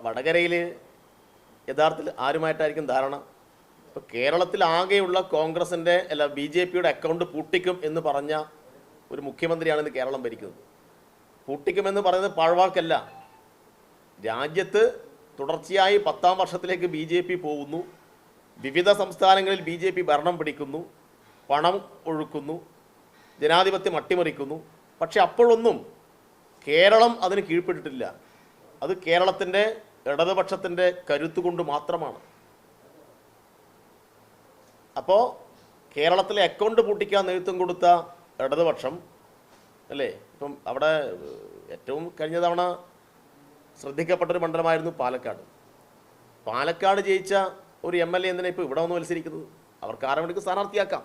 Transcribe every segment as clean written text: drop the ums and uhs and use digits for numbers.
വടകരയിൽ യഥാർത്ഥത്തിൽ ആരുമായിട്ടായിരിക്കും ധാരണ? ഇപ്പോൾ കേരളത്തിൽ ആകെയുള്ള കോൺഗ്രസിൻ്റെ അല്ല BJPയുടെ അക്കൗണ്ട് പൂട്ടിക്കും എന്ന് പറഞ്ഞ ഒരു മുഖ്യമന്ത്രിയാണ് ഇന്ന് കേരളം ഭരിക്കുന്നത്. പൂട്ടിക്കുമെന്ന് പറയുന്നത് പാഴ്വാക്കല്ല. രാജ്യത്ത് തുടർച്ചയായി 10ാം വർഷത്തിലേക്ക് BJP പോകുന്നു. വിവിധ സംസ്ഥാനങ്ങളിൽ BJP ഭരണം പിടിക്കുന്നു, പണം ഒഴുക്കുന്നു, ജനാധിപത്യം അട്ടിമറിക്കുന്നു. പക്ഷെ അപ്പോഴൊന്നും കേരളം അതിന് കീഴ്പ്പെട്ടിട്ടില്ല. അത് കേരളത്തിൻ്റെ ഇടതുപക്ഷത്തിൻ്റെ കരുത്തുകൊണ്ട് മാത്രമാണ്. അപ്പോൾ കേരളത്തിലെ അക്കൗണ്ട് പൂട്ടിക്കാൻ നേതൃത്വം കൊടുത്ത ഇടതുപക്ഷം അല്ലേ, ഇപ്പം അവിടെ ഏറ്റവും കഴിഞ്ഞ തവണ ശ്രദ്ധിക്കപ്പെട്ടൊരു മണ്ഡലമായിരുന്നു പാലക്കാട്. പാലക്കാട് ജയിച്ച ഒരു MLA എന്തിനാണ് ഇപ്പോൾ ഇവിടെ വന്ന് മത്സരിക്കുന്നത്? അവർക്ക് ആരെ വേണമെങ്കിൽ സ്ഥാനാർത്ഥിയാക്കാം.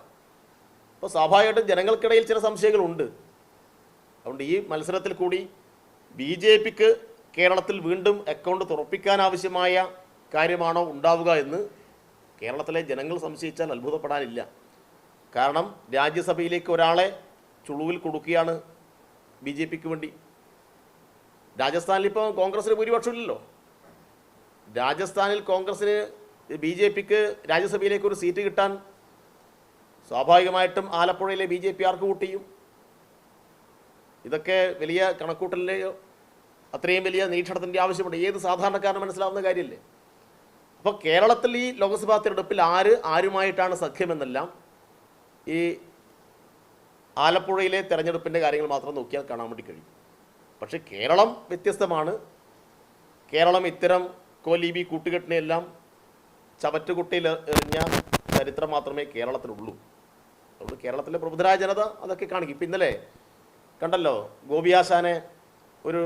അപ്പോൾ സ്വാഭാവികമായിട്ടും ജനങ്ങൾക്കിടയിൽ ചില സംശയങ്ങളുണ്ട്. അതുകൊണ്ട് ഈ മത്സരത്തിൽ കൂടി BJPക്ക് കേരളത്തിൽ വീണ്ടും അക്കൗണ്ട് തുറപ്പിക്കാനാവശ്യമായ കാര്യമാണോ ഉണ്ടാവുക എന്ന് കേരളത്തിലെ ജനങ്ങൾ സംശയിച്ചാൽ അത്ഭുതപ്പെടാനില്ല. കാരണം രാജ്യസഭയിലേക്ക് ഒരാളെ ചുളുവിൽ കൊടുക്കുകയാണ് BJPക്ക് വേണ്ടി. രാജസ്ഥാനിൽ ഇപ്പോൾ കോൺഗ്രസിന് ഭൂരിപക്ഷമില്ലല്ലോ. രാജസ്ഥാനിൽ കോൺഗ്രസിന് BJPക്ക് രാജ്യസഭയിലേക്ക് ഒരു സീറ്റ് കിട്ടാൻ സ്വാഭാവികമായിട്ടും ആലപ്പുഴയിലെ BJP ആർക്ക് വോട്ട് ചെയ്യും? ഇതൊക്കെ വലിയ കണക്കൂട്ടലിൻ്റെയോ അത്രയും വലിയ നിരീക്ഷണത്തിൻ്റെ ആവശ്യമുണ്ട്. ഏത് സാധാരണക്കാരന് മനസ്സിലാവുന്ന കാര്യമില്ലേ? അപ്പോൾ കേരളത്തിൽ ഈ ലോക്സഭാ തിരഞ്ഞെടുപ്പിൽ ആരുമായിട്ടാണ് സഖ്യമെന്നെല്ലാം ഈ ആലപ്പുഴയിലെ തെരഞ്ഞെടുപ്പിൻ്റെ കാര്യങ്ങൾ മാത്രം നോക്കിയാൽ കാണാൻ വേണ്ടി കഴിയും. പക്ഷേ കേരളം വ്യത്യസ്തമാണ്. കേരളം ഇത്തരം കോലീബി കൂട്ടുകെട്ടിനെയെല്ലാം ചവറ്റുകുട്ടിയിൽ എറിഞ്ഞ ചരിത്രം മാത്രമേ കേരളത്തിലുള്ളൂ. അതുകൊണ്ട് കേരളത്തിലെ പ്രബുദ്ധരായ ജനത അതൊക്കെ കാണിക്കും. ഇപ്പം ഇന്നലെ കണ്ടല്ലോ, ഗോപിയാശാനെ ഒരു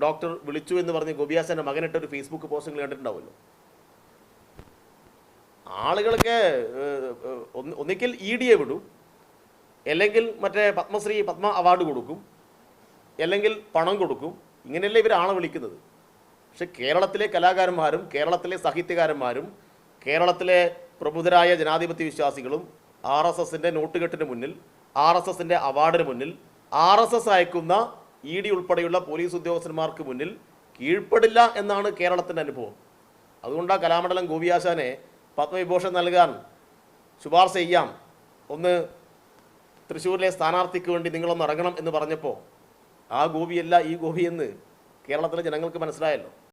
ഡോക്ടർ വിളിച്ചു എന്ന് പറഞ്ഞ് ഗോപിയാശാൻ്റെ മകനിട്ടൊരു ഫേസ്ബുക്ക് പോസ്റ്റുകൾ കണ്ടിട്ടുണ്ടാവുമല്ലോ. ആളുകളൊക്കെ ഒന്നിക്കൽ ED വിടും, അല്ലെങ്കിൽ മറ്റേ പത്മ അവാർഡ് കൊടുക്കും, അല്ലെങ്കിൽ പണം കൊടുക്കും. ഇങ്ങനെയല്ലേ ഇവർ ആളെ വിളിക്കുന്നത്. പക്ഷെ കേരളത്തിലെ കലാകാരന്മാരും കേരളത്തിലെ സാഹിത്യകാരന്മാരും കേരളത്തിലെ പ്രബുദ്ധരായ ജനാധിപത്യ വിശ്വാസികളും RSSൻ്റെ നോട്ടുകെട്ടിന് മുന്നിൽ, RSSൻ്റെ അവാർഡിന് മുന്നിൽ, RSS അയക്കുന്ന ED ഉൾപ്പെടെയുള്ള പോലീസ് ഉദ്യോഗസ്ഥന്മാർക്ക് മുന്നിൽ കീഴ്പ്പെടില്ല എന്നാണ് കേരളത്തിൻ്റെ അനുഭവം. അതുകൊണ്ടാണ് കലാമണ്ഡലം ഗോപിയാശാനെ പത്മവിഭൂഷൺ നൽകാൻ ശുപാർശ ചെയ്യാം, ഒന്ന് തൃശ്ശൂരിലെ സ്ഥാനാർത്ഥിക്ക് വേണ്ടി നിങ്ങളൊന്ന് ഇറങ്ങണം എന്ന് പറഞ്ഞപ്പോൾ ആ ഗോപിയല്ല ഈ ഗോപിയെന്ന് കേരളത്തിലെ ജനങ്ങൾക്ക് മനസ്സിലായല്ലോ.